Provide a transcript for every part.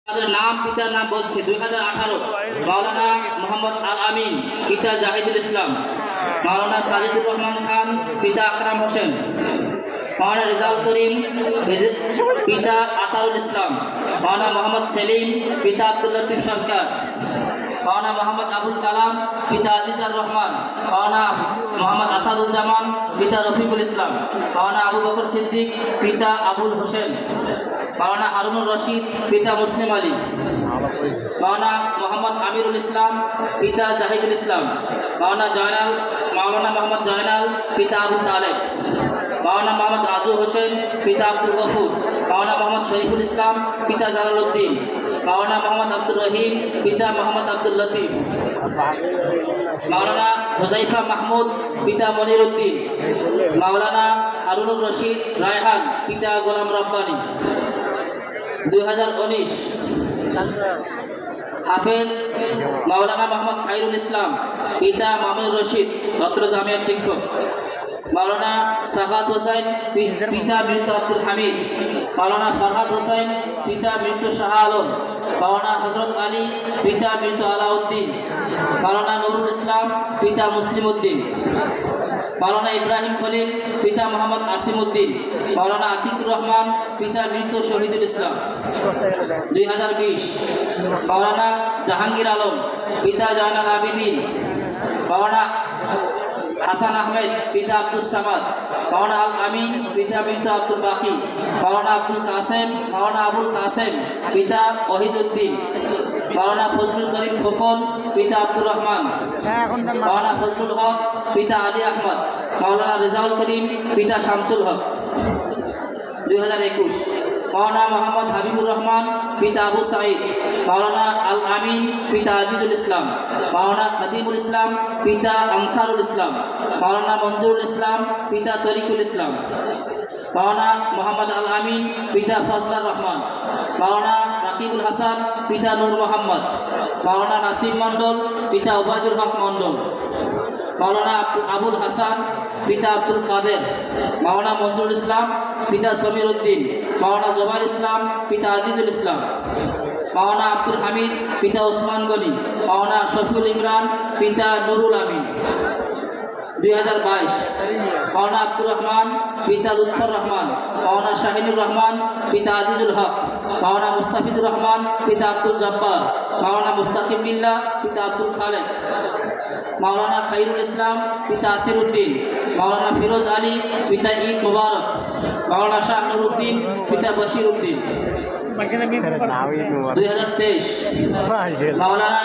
তাদের নাম পিতার নাম বলছি 2018 মাওলানা মোহাম্মদ আল আমিন, পিতা জাহিদুল ইসলাম। মাওলানা সাজিদুর রহমান খান, পিতা আকরাম হোসেন। মাওলানা রেজাউল করিম, পিতা আতাউল ইসলাম। মাওলানা মোহাম্মদ সেলিম, পিতা আব্দুল লতিফ সরকার। মাওলানা মোহাম্মদ আবুল কালাম, পিতা আজিজার রহমান। মাওলানা মোহাম্মদ আসাদুজ্জামান, পিতা রফিকুল ইসলাম। মাওলানা আবু বকর সিদ্দিক, পিতা আবুল হোসেন। মাওলানা হারুনুর রশিদ, পিতা মুসলিম আলী। মাওলানা মোহাম্মদ আমিরুল ইসলাম, পিতা জাহিদুল ইসলাম। মাওলানা মোহাম্মদ জয়নাল, পিতা আবু তালেব। মাওলানা মোহাম্মদ রাজু হোসেন, পিতা আব্দুল গফুর। মাওলানা মোহাম্মদ শরীফুল ইসলাম, পিতা জালালউদ্দিন। মাওলানা মোহাম্মদ আব্দুর রহিম, পিতা মোহাম্মদ আব্দুল লতিফ। মাওলানা হুজাইফা মাহমুদ, পিতা মনির উদ্দিন। মাওলানা হারুনুর রশিদ রায়হান, পিতা গোলাম রব্বানী। 2019 হাফেজ মাওলানা মোহাম্মদ খায়রুল ইসলাম, পিতা মামুনুর রশিদ, ছাত্র জামিয়ার শিক্ষক। মাওলানা সাফাত হোসেন, পিতা মৃত আব্দুল হামিদ। মাওলানা ফরহাদ হোসেন, পিতা মৃত শাহ আলম। মাওলানা হজরত আলী, পিতা মৃত আলাউদ্দিন। মাওলানা নুরুল ইসলাম, পিতা মুসলিম উদ্দিন। মাওলানা ইব্রাহিম খলিল, পিতা মোহাম্মদ আসিম উদ্দিন। মাওলানা আতিকুর রহমান, পিতা মৃত শহীদুল ইসলাম। 2020 মাওলানা জাহাঙ্গীর আলম, পিতা জয়নাল আবেদিন। মাওলানা হাসান আহমেদ, পিতা আব্দুল সামাদ। মাওলানা আল আমিন, পিতা মৃত আব্দুল বাকি। মাওলানা আব্দুল কাসেম, মাওলানা আবুল কাসেম, পিতা ওহিজউদ্দিন। মাওলানা ফজলুল করিম খোকন, পিতা আব্দুর রহমান। মাওলানা ফজলুল হক, পিতা আলী আহমদ। মাওলানা রেজাউল করিম, পিতা শামসুল হক। 2021 মাওলানা মোহাম্মদ হাবিবুর রহমান, পিতা আবু সাঈদ। মাওলানা আল আমিন, পিতা আজিজুল ইসলাম। মাওলানা খাদিমুল ইসলাম, পিতা আনসারুল ইসলাম। মাওলানা মঞ্জুরুল ইসলাম, পিতা তরিকুল ইসলাম। মাওলানা মোহাম্মদ আল আমিন, পিতা ফজলার রহমান। মাওলানা রাকিবুল হাসান, পিতা নূর মোহাম্মদ। মাওলানা নাসিম মণ্ডল, পিতা ওবায়দুল হক মণ্ডল। মাওলানা আবুল হাসান, পিতা আব্দুল কাদের। মাওলানা মঞ্জুরুল ইসলাম, পিতা সমীর উদ্দিন। মাওলানা জোবার ইসলাম, পিতা আজিজুল ইসলাম। মাওলানা আব্দুল হামিদ, পিতা ওসমান গনি। মাওলানা শফিউল ইমরান, পিতা নুরুল আমিন। 2022 মাওলানা আব্দুর রহমান, পিতা লুৎফর রহমান। মাওলানা শাহিনুর রহমান, পিতা আজিজুল হক। মাওলানা মুস্তাফিজুর রহমান, পিতা আব্দুল জব্বার। মাওলানা মুস্তাকিম বিল্লাহ, পিতা আব্দুল খালেক। মাওলানা খায়রুল ইসলাম, পিতা আসির উদ্দিন। মাওলানা ফিরোজ আলী, পিতা ঈদ মুবারক। মাওলানা শাহ নুরউদ্দিন, পিতা বশির উদ্দিন। 2023 মাওলানা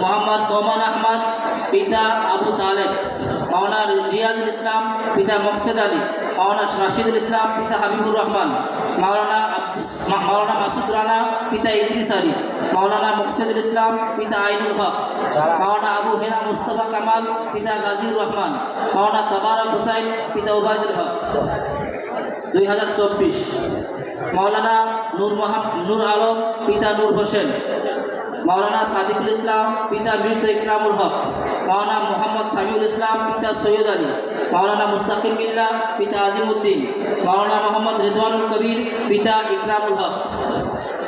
মোহাম্মদ নোমান আহমদ, পিতা আবু তালেব। মাওলানা রিয়াজুল ইসলাম, পিতা মকসেদ আলী। মাওলানা রাশিদুল ইসলাম, পিতা হাবিবুর রহমান। মাওলানা মাসুদ রানা, পিতা ইদ্রিস আলী। মাওলানা মকসেদুল ইসলাম, পিতা আইনুল হক। মাওলানা আবু হেনা মুস্তফা কামাল, পিতা গাজীউর রহমান। মাওলানা তবারক হোসাইন, পিতা ওবায়দুল হক। 2024 মাওলানা নূর আলম, পিতা নূর হোসেন। মাওলানা সাদিকুল ইসলাম, পিতা মৃত ইকরামুল হক। মাওলানা মোহাম্মদ সামিউল ইসলাম, পিতা সৈয়দ আলী। মাওলানা মুস্তাকিম বিল্লাহ, পিতা আজিমউদ্দিন। মাওলানা মোহাম্মদ রিদওয়ানুল কবির, পিতা ইকরামুল হক।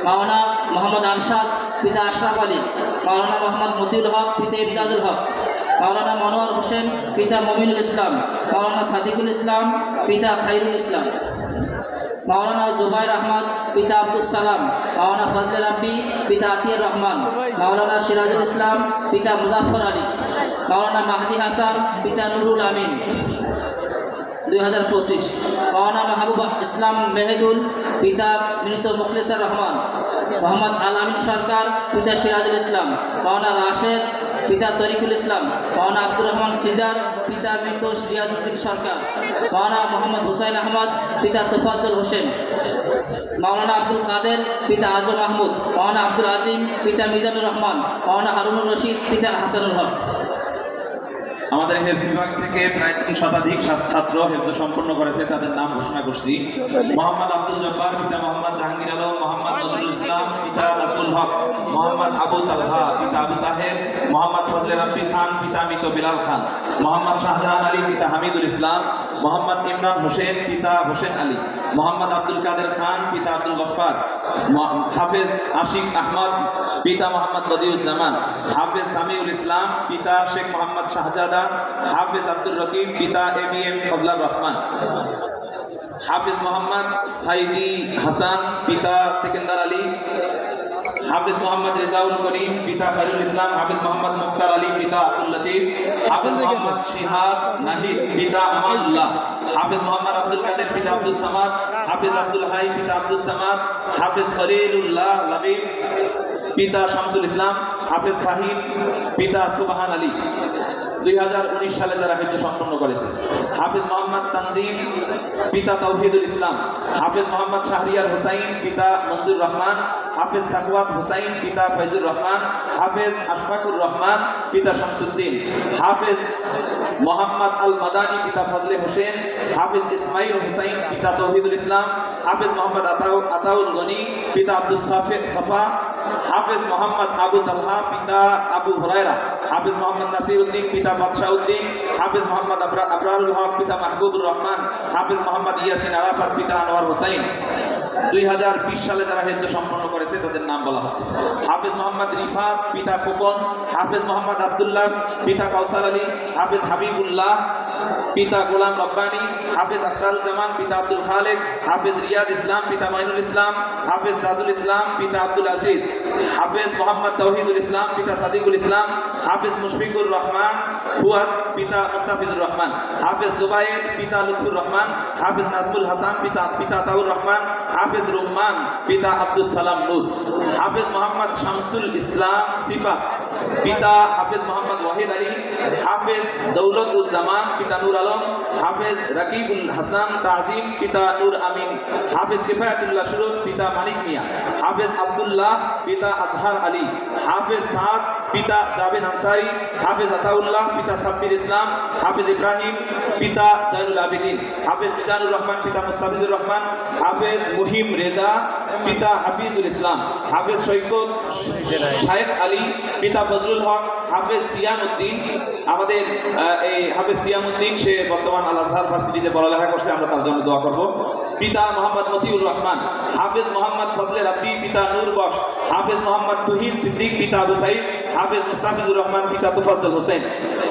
মাওলানা মোহাম্মদ আরশাদ, পিতা আশরাফ আলী। মাওলানা মোহাম্মদ মতিউল হক, পিতা ইমদাদুল হক। মাওলানা মনোয়ার হোসেন, পিতা মমিনুল ইসলাম। মাওলানা সাদিকুল ইসলাম, পিতা খায়রুল ইসলাম। মাওলানা জুবাইর আহমদ, পিতা আব্দুল সালাম। মাওলানা ফজলে রাব্বি, পিতা আতিয়ার রহমান। মাওলানা সিরাজুল ইসলাম, পিতা মুজাফফর আলী। মাওলানা মাহদি হাসান, পিতা নুরুল আমিন। 2025 মাওলানা মাহবুব ইসলাম মেহেদুল, পিতা মৃত মুখলেসুর রহমান। মোহাম্মদ আল আমিন সরকার, পিতা সিরাজুল ইসলাম। মাওলানা রাশেদ, পিতা তরিকুল ইসলাম। মাওলানা আব্দুর রহমান সিজার, পিতা মৃত রিয়াজউদ্দিন সরকার। মাওলানা মোহাম্মদ হুসাইন আহমদ, পিতা তোফাজ্জল হোসেন। মাওলানা আব্দুল কাদের, পিতা আজম মাহমুদ। মাওলানা আব্দুল আজিম, পিতা মিজানুর রহমান। মাওলানা হারুনুর রশিদ, পিতা হাসানুল হক। আমাদের হেফজ বিভাগ থেকে প্রায় 3 শতাধিক ছাত্র হেফজ সম্পন্ন করেছে, তাদের নাম ঘোষণা করছি। মোহাম্মদ আব্দুল জব্বার, পিতা মোহাম্মদ জাহাঙ্গীর আলম। মোহাম্মদ নজরুল ইসলাম, পিতা নাজমুল হক। মোহাম্মদ আবু তালহা, পিতা আবু তাহের। মোহাম্মদ ফজলে রাব্বি খান, পিতা মৃত বিলাল খান। মোহাম্মদ শাহজাহান আলী, পিতা হামিদুল ইসলাম। মোহাম্মদ ইমরান হোসেন পিতা হোসেন আলী, মোহাম্মদ আব্দুল কাদের খান পিতা আব্দুল গফফার, হাফেজ আশিক আহমদ পিতা মোহাম্মদ বদিউজ্জামান, হাফেজ সামিউল ইসলাম পিতা শেখ মোহাম্মদ শাহজাদা, হাফেজ আব্দুর রকিব পিতা ABM ফজলার রহমান, হাফেজ মোহাম্মদ সাইদি হাসান পিতা সেকেন্দার আলী, হাফেজ মোহাম্মদ রেজাউল করিম পিতা খায়রুল ইসলাম, হাফেজ মোহাম্মদ মুক্তার আলী পিতা আব্দুল লতিফ, হাফেজ মোহাম্মদ শিহাব নাহিদ পিতা আমানুল্লাহ, হাফেজ মোহাম্মদ আব্দুল কাদের পিতা আব্দুল সামাদ, হাফেজ আব্দুল হাই পিতা আব্দুল সামাদ, হাফেজ খলিলুল্লাহ লাবিব পিতা শামসুল ইসলাম, হাফেজ ফাহিম পিতা সুবহান আলী। 2019 সালে যারা হিফজ সম্পন্ন করেছে: হাফেজ মোহাম্মদ তানজিম পিতা তাওহিদুল ইসলাম, হাফেজ মোহাম্মদ শাহরিয়ার হুসাইন পিতা মঞ্জুর রহমান, হাফেজ সাখওয়াত হুসাইন পিতা ফয়জুর রহমান, হাফেজ আশফাকুর রহমান পিতা শামসুদ্দিন, হাফেজ মোহাম্মদ আল মাদানী পিতা ফজলে হোসেন, হাফেজ ইসমাইল হুসাইন পিতা তাওহিদুল ইসলাম, হাফেজ মোহাম্মদ আতাউল গনি পিতা আব্দুস সাফা, হাফেজ মোহাম্মদ আবু তালহা পিতা আবু হুরায়রা, হাফেজ মোহাম্মদ নাসির উদ্দিন পিতা বাদশাহ উদ্দিন, হাফেজ মোহাম্মদ আবরারুল হক পিতা মাহবুবুর রহমান, হাফেজ মোহাম্মদ ইয়াসিন আরাফাত পিতা আনোয়ার হোসাইন। 2020 সালে যারা হিফজ সম্পন্ন করেছে তাদের নাম বলা হচ্ছে: হাফেজ মোহাম্মদ রিফাত পিতা ফুকন, হাফেজ মোহাম্মদ আব্দুল্লাহ পিতা কাউসার আলী, হাফেজ হাবিবুল্লাহ পিতা গোলাম রব্বানী, হাফেজ আখতারুজ্জামান পিতা আব্দুল খালেক, হাফেজ রিয়াদ ইসলাম পিতা মাইনুল ইসলাম, হাফেজ তাজুল ইসলাম পিতা আব্দুল আজিজ, হাফেজ মোহাম্মদ তাওহিদুল ইসলাম পিতা সাদিকুল ইসলাম, হাফেজ মুশফিকুর রহমান ফুয়াদ পিতা মুস্তাফিজুর রহমান, হাফেজ জুবাইর পিতা লুৎফুর রহমান, হাফেজ নাজমুল হাসান পিতা তাউর রহমান, হাফেজ রহমান পিতা আব্দুল সালাম নূর, হাফেজ মোহাম্মদ শামসুল ইসলাম সিফাত পিতা হাফেজ মোহাম্মদ ওয়াহিদ আলী, হাফেজ দৌলতুজ্জামান পিতা নূর আলম, হাফেজ রাকিবুল হাসান তাজিম পিতা নূর আমিন, হাফেজ কিফায়াতুল্লাহ সুরজ পিতা মানিক মিয়া, হাফেজ আব্দুল্লাহ পিতা আজহার আলী, হাফেজ সাদ পিতা জাবেদ আনসারি, হাফেজ আতাউল্লাহ পিতা সাব্বির ইসলাম, হাফেজ ইব্রাহিম পিতা জাইনুল আবিদিন, হাফেজ মিজানুর রহমান পিতা মুস্তাফিজুর রহমান, হাফেজ মুহিম রেজা পিতা হাফিজুল ইসলাম, হাফেজ সৈকত শায়েখ আলী পিতা ফজলুল হক, হাফেজ সিয়ামউদ্দিন। আমাদের এই হাফেজ সিয়ামউদ্দিন সে বর্তমান আল আজহার ভার্সিটিতে পড়ালেখা করছে, আমরা তার জন্য দোয়া করব। পিতা মোহাম্মদ মতিউর রহমান, হাফেজ মোহাম্মদ ফজলে রাব্বি পিতা নূর বক্স, হাফেজ মোহাম্মদ তুহিন সিদ্দিক পিতা আবু সাইদ, হাফেজ মুস্তাফিজুর রহমান পিতা তোফাজ্জল হোসেন।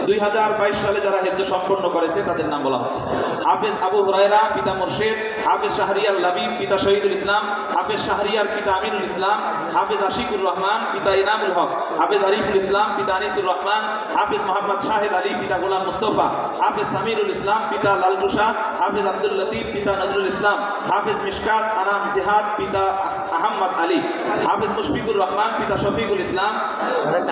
2022 সালে যারা হিফজ সম্পন্ন করেছে তাদের নাম বলা হচ্ছে: হাফেজ আবু হুরায়রা পিতা মুর্শেদ, হাফেজ শাহরিয়ার লাবিব পিতা শহীদুল ইসলাম, হাফেজ শাহরিয়ার পিতা আমিনুল ইসলাম, হাফেজ আশিকুর রহমান পিতা ইনামুল হক, হাফেজ আরিফুল ইসলাম পিতা আনিসুর রহমান, হাফেজ মোহাম্মদ শাহেদ আলী পিতা গোলাম মুস্তফা, হাফেজ সামিরুল ইসলাম পিতা লালটুসা, হাফেজ আব্দুল লতিফ পিতা নজরুল ইসলাম, হাফেজ মিশকাত আনাম জিহাদ পিতা আহমদ আলী, হাফেজ মুশফিকুর রহমান পিতা শফিকুল ইসলাম,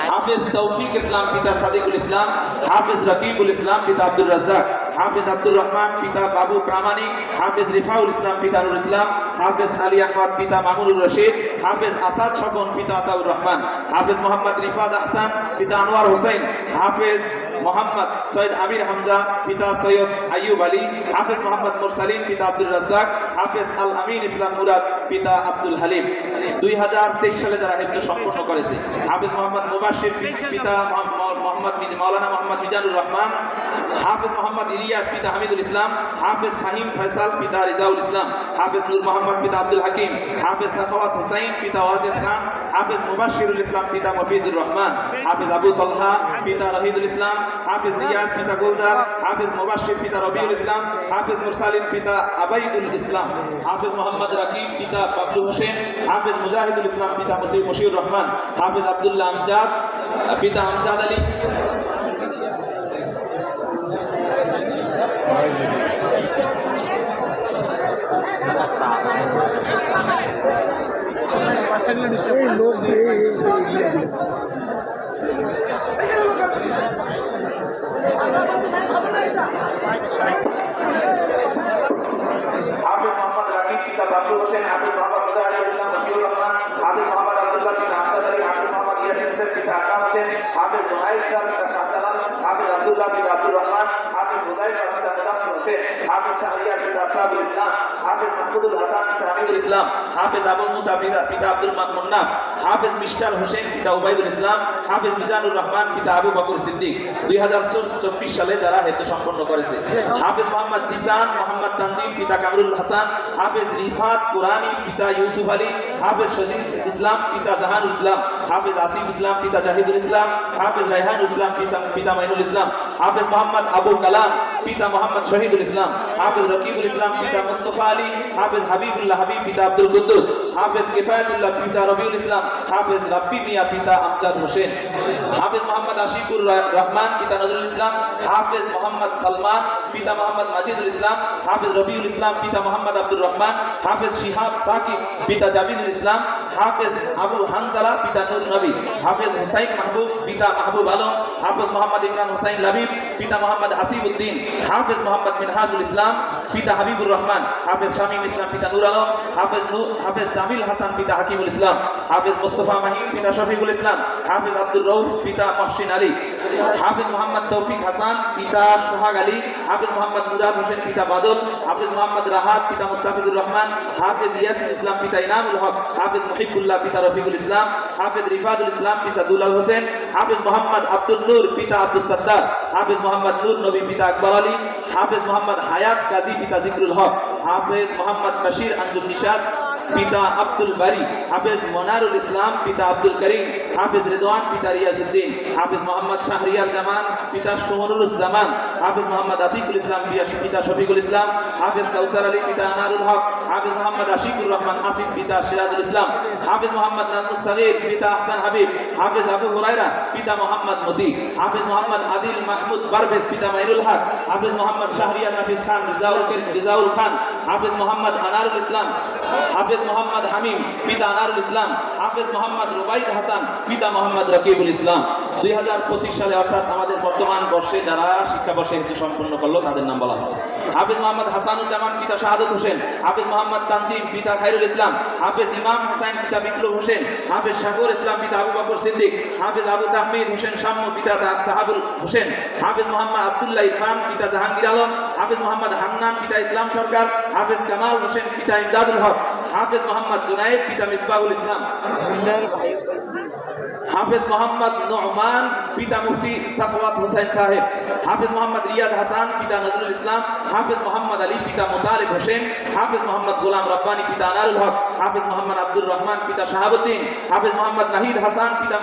হাফেজ তৌফিক ইসলাম পিতা সাদিকুল ইসলাম, হাফেজ রকিবুল ইসলাম পিতা আব্দুর রাজ্জাক, হাফেজ আব্দুর রহমান পিতা বাবু প্রামাণিক, হাফেজ রিফাউল ইসলাম পিতা নুর ইসলাম, হাফেজ আলী আহমদ পিতা মামুনুর রশিদ, হাফেজ আসাদ স্বপন পিতা আতাউর রহমান, হাফেজ মোহাম্মদ রিফাত আহসান পিতা আনোয়ার হোসেন, হাফেজ মোহাম্মদ সৈয়দ আমির হামজা পিতা সৈয়দ আইয়ুব আলী, হাফেজ মোহাম্মদ মুরসালিন পিতা আব্দুর রাজ্জাক, হাফেজ আল আমিন ইসলাম মুরাদ পিতা আব্দুল হালিম। 2023 সালে যারা হিফজ সম্পন্ন করেছে: হাফেজ মোহাম্মদ মুবাশশির পিতা মাওলানা মোহাম্মদ মিজানুর রহমান, হাফেজ মোহাম্মদ ইলিয়াস পিতা হামিদুল ইসলাম, হাফেজ ফাহিম ফয়সাল পিতা রিজাউল ইসলাম, হাফেজ নূর মোহাম্মদ পিতা আব্দুল হাকিম, হাফেজ সাখাওয়াত হুসাইন পিতা ওয়াজেদ খান, হাফেজ মুবাশশিরুল ইসলাম পিতা মফিজুর রহমান, হাফেজ আবু তালহা পিতা রহিদুল ইসলাম, হাফেজ রিয়াজ পিতা গুলজার, হাফেজ মুবাশশির পিতা রবিউল ইসলাম, হাফেজ মুরসালিন পিতা আবাইদুল ইসলাম, হাফেজ মোহাম্মদ রাকিব পিতা বাবলু হোসেন, হাফেজ মুজাহিদুল ইসলাম পিতা মশিউর রহমান, হাফেজ আব্দুল্লাহ আমজাদ পিতা আমজাদ আলী। পিতা বাবলু হোসেন, হাফেজ মোহাম্মদ মুজাহিদুল ইসলাম মশিউর রহমান, হাফেজ মোহাম্মদ আব্দুল্লাহ পিতা আহমদ আলী, হাফেজ মোহাম্মদ ইয়াসিন পিতা আকাম হোসেন, হাফেজ জোনাইদ শাহ পিতা শাহজালাল, হাফেজ আব্দুল্লাহ পিতা আব্দুর রহমান, হাফেজ হুদাইফা পিতা মুদাফফর হোসেন, হাফেজ শাহরিয়ার পিতা আফরাদুল ইসলাম, হাফেজ মাহমুদুল হাসান পিতা হামিদুল ইসলাম, হাফেজ আবু মুসা পিতা আব্দুল মুন্নাফ, হাফেজ মিস্টার হোসেন পিতা উবাইদুল ইসলাম, হাফেজ মিজানুর রহমান পিতা আবু বকর সিদ্দিক। 2024 সালে যারা হেফজ সম্পন্ন করেছে হাফেজ মোহাম্মদ জিসান মোহাম্মদ তানজিম পিতা কামরুল হাসান, হাফেজ রিফাত কুরআনী পিতা ইউসুফ আলী, হাফেজ শহীদ ইসলাম পিতা জাহানুল ইসলাম, হাফেজ আসিফ ইসলাম পিতা জাহিদুল ইসলাম, হাফেজ রায়হানুল ইসলাম পিতা মাইনুল ইসলাম, হাফেজ মোহাম্মদ আবু কালাম পিতা মোহাম্মদ শহীদুল ইসলাম, হাফেজ রকিবুল ইসলাম পিতা মুস্তফা আলী, হাফেজ হাবিবুল্লাহ হাবিব পিতা আব্দুল কুদ্দুস, হাফেজ কিফায়াতুল্লাহ পিতা রবিউল ইসলাম, হাফেজ রাব্বি মিয়া পিতা আমজাদ হোসেন, হাফেজ মোহাম্মদ আশিকুর রহমান পিতা নজরুল ইসলাম, হাফেজ মোহাম্মদ সালমান পিতা মোহাম্মদ মাজিদুল ইসলাম, হাফেজ রবিউল ইসলাম পিতা মোহাম্মদ আব্দুর রহমান, হাফেজ শিহাব সাকিব পিতা জাবিনুল ইসলাম, হাফেজ আবু হানজালা পিতা নূর নবী, হাফেজ হুসাইন মাহবুব পিতা মাহবুব আলম, হাফেজ মোহাম্মদ ইমরান হুসাইন লাবিব পিতা মোহাম্মদ হাসিবউদ্দিন, হাফেজ মোহাম্মদ মিনহাজুল ইসলাম পিতা হাবিবুর রহমান, হাফেজ শামীম ইসলাম পিতা নূর আলম, হাফেজ জামিল হাসান পিতা হাকিমুল ইসলাম, হাফেজ মুস্তফা মাহিম পিতা শফিকুল ইসলাম, হাফেজ আব্দুর রউফ পিতা মহসিন আলী, হাফেজ মোহাম্মদ তৌফিক হাসান পিতা সোহাগ আলী, হাফেজ মোহাম্মদ মুরাদ হোসেন পিতা বাদল, হাফেজ মোহাম্মদ রাহাত পিতা মুস্তাফিজুর রহমান, হাফেজ ইয়াসিন ইসলাম পিতা ইনামুল হক, হাফেজ মুহিবুল্লাহ পিতা রফিকুল ইসলাম, হাফেজ রিফাতুল ইসলাম পিতা দুলাল হোসেন, হাফেজ মোহাম্মদ আব্দুল নূর পিতা আব্দুল সত্তার, হাফেজ মোহাম্মদ নূর নবী পিতা আকবর আলী, হাফেজ মোহাম্মদ হায়াত কাজী পিতা জিকরুল হক, হাফেজ মোহাম্মদ বশির আঞ্জুম নিশাদ পিতা আব্দুল বারি, হাফেজ মনারুল ইসলাম পিতা আব্দুল করিম, হাফেজ রিদওয়ান পিতা রিয়াজউদ্দিন, হাফেজ মোহাম্মদ শাহরিয়ার জামান পিতা শহরুল জামান, হাফেজ মোহাম্মদ আতিকুল ইসলাম পিতা শফিকুল ইসলাম, হাফেজ কাউসার আলী পিতা আনারুল হক, হাফেজ মোহাম্মদ আশিকুর রহমান আসিফ পিতা সিরাজুল ইসলাম, হাফেজ মোহাম্মদ নাজমুস সাগীর পিতা আহসান হাবিব, হাফেজ আবু হুরায়রা পিতা মোহাম্মদ মতি, হাফেজ মোহাম্মদ আদিল মাহমুদ পারভেজ পিতা মাইনুল হক, হাফেজ মোহাম্মদ শাহরিয়ার নাফিস খান রিজাউল খান, হাফেজ মোহাম্মদ আনারুল ইসলাম, হাফেজ মোহাম্মদ হামিম পিতা আনারুল ইসলাম, হাফেজ মোহাম্মদ রুবাইদ হাসান পিতা মোহাম্মদ রকিবুল ইসলাম। 2025 সালে অর্থাৎ আমাদের বর্তমান বর্ষে যারা শিক্ষাবর্ষে হেফজ সম্পন্ন করলো তাদের নাম বলা হচ্ছে হাফেজ মোহাম্মদ হাসানুজ্জামান পিতা শাহাদত হোসেন, হাফেজ মোহাম্মদ তানজিম পিতা খায়রুল ইসলাম, হাফেজ ইমাম হুসাইন পিতা বিপ্লব হোসেন, হাফেজ শাকুর ইসলাম পিতা আবু বকর সিদ্দিক, হাফেজ আবু তাহমিদ হোসেন শাম্য পিতা তাহাবুল হোসেন, হাফেজ মোহাম্মদ আব্দুল্লাহ ইরফান পিতা জাহাঙ্গীর আলম, হাফেজ মোহাম্মদ হান্নান পিতা ইসলাম সরকার, হাফেজ কামাল হোসেন পিতা ইমদাদুল হক, হাফেজ মোহাম্মদ জুনায়েদ পিতা মিসবাহুল ইসলাম, হাফেজ মোহাম্মদ নোমান পিতা মুফতি সাফওয়াত হোসেন সাহেব, হাফেজ মোহাম্মদ রিয়াদ হাসান পিতা নজরুল ইসলাম, হাফেজ মোহাম্মদ আলী পিতা মুতালিব হোসেন, হাফেজ মোহাম্মদ গোলাম রব্বানী পিতা আনারুল হক, হাফেজ মোহাম্মদ আব্দুর রহমান পিতা শাহাবুদ্দিন, হাফেজ মোহাম্মদ নাহিদ হাসান পিতা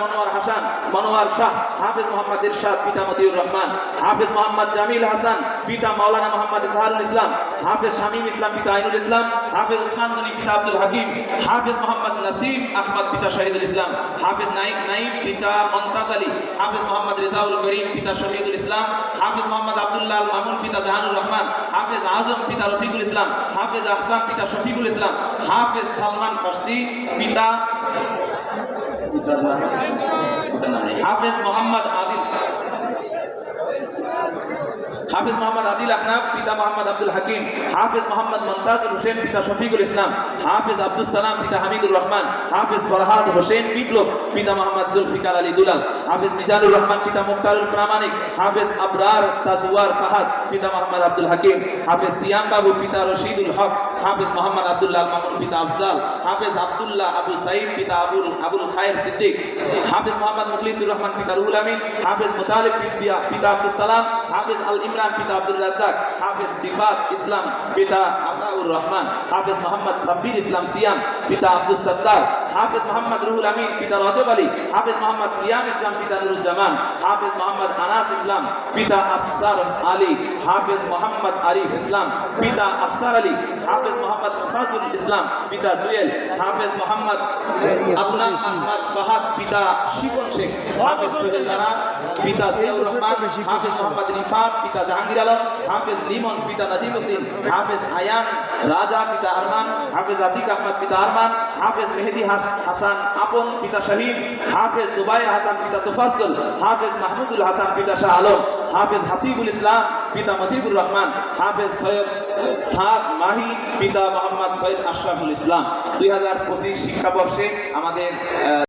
মনোয়ার শাহ, হাফেজ মোহাম্মদ ইরশাদ পিতা মতিউর রহমান, হাফেজ মোহাম্মদ জামিল হাসান পিতা মাওলানা মোহাম্মদ ইজহারুল ইসলাম, হাফেজ শামীম ইসলাম পিতা আইনুল ইসলাম, হাফেজ উসমান গনি পিতা আব্দুল হাকিম, হাফেজ মোহাম্মদ নাসিম আহমদ পিতা শহীদুল ইসলাম, হাফেজ নাইম পিতা মমতাজ আলী, হাফেজ মোহাম্মদ রেজাউল করিম পিতা শহীদুল ইসলাম, হাফেজ মোহাম্মদ আব্দুল্লাহ আল মামুন পিতা জাহানুর রহমান, হাফেজ আজম পিতা রফিকুল ইসলাম, হাফেজ আহসান পিতা শফিকুল ইসলাম, হাফেজ সালমান ফারসি পিতা হাফেজ মোহাম্মদ আদিল, হাফেজ মোহাম্মদ আদিল আহনাফ পিতা মোহাম্মদ আব্দুল হাকিম, হাফেজ মোহাম্মদ মমতাজুল হোসেন পিতা শফিকুল ইসলাম, হাফেজ আব্দুল সালাম পিতা হামিদুর রহমান, হাফেজ ফরহাদ হোসেন বিপ্লব পিতা মোহাম্মদ জুলফিকার আলী দুলাল, হাফেজ মিজানুর রহমান পিতা মুখতারুল প্রামাণিক, হাফেজ আবরার তাজওয়ার ফাহাদ পিতা মোহাম্মদ আব্দুল হাকিম, হাফেজ সিয়াম বাবু পিতা রশিদুল হক, হাফেজ মোহাম্মদ আব্দুল্লাহ মামুন পিতা আফজাল, হাফেজ আব্দুল্লাহ আবু সাইদ পিতা আবুল খায়ের সিদ্দিক, হাফেজ মোহাম্মদ মুখলিসুর রহমান পিতা রুহুল আমিন, হাফেজ মুতালিব পিতা আব্দুল সালাম, হাফেজ আল ইমরান পিতা আব্দুল রাজ্জাক, হাফেজ সিফাত ইসলাম পিতা আতাউর রহমান, হাফেজ মোহাম্মদ সাব্বির ইসলাম সিয়াম পিতা আব্দুল সত্তার, হাফেজ মোহাম্মদ রুহুল আমিন পিতা রজব আলী, হাফেজ মোহাম্মদ সিয়াম ইসলাম পিতা নুরুজ্জামান, হাফেজ মোহাম্মদ আনাস ইসলাম পিতা আফসার আলী, হাফেজ মোহাম্মদ আরিফ ইসলাম পিতা আফসার আলী, হাফেজ মোহাম্মদ মুফাজুল ইসলাম পিতা জুয়েল, হাফেজ মোহাম্মদ আদনান আহমদ ফাহাদ পিতা শিফন শেখ, হাফেজ সোহেল রানা পিতা জিয়াউর রহমান, হাফেজ মোহাম্মদ রিফাত পিতা জাহাঙ্গীর আলম, হাফেজ লিমন পিতা নাজিমউদ্দিন, হাফেজ আয়ান রাজা পিতা আরমান, হাফেজ আতিক আহমদ পিতা আরমান, হাফেজ মেহেদি হাসান আপন পিতা শাহিদ, হাফেজ জুবাইর হাসান পিতা তোফাজ্জল, হাফেজ মাহমুদুল হাসান পিতা শাহ আলম, হাফেজ হাসিবুল ইসলাম পিতা মুজিবুর রহমান, হাফেজ সৈয়দ সাদ মাহি পিতা মোহাম্মদ সৈয়দ আশরাফুল ইসলাম। 2025 শিক্ষাবর্ষে আমাদের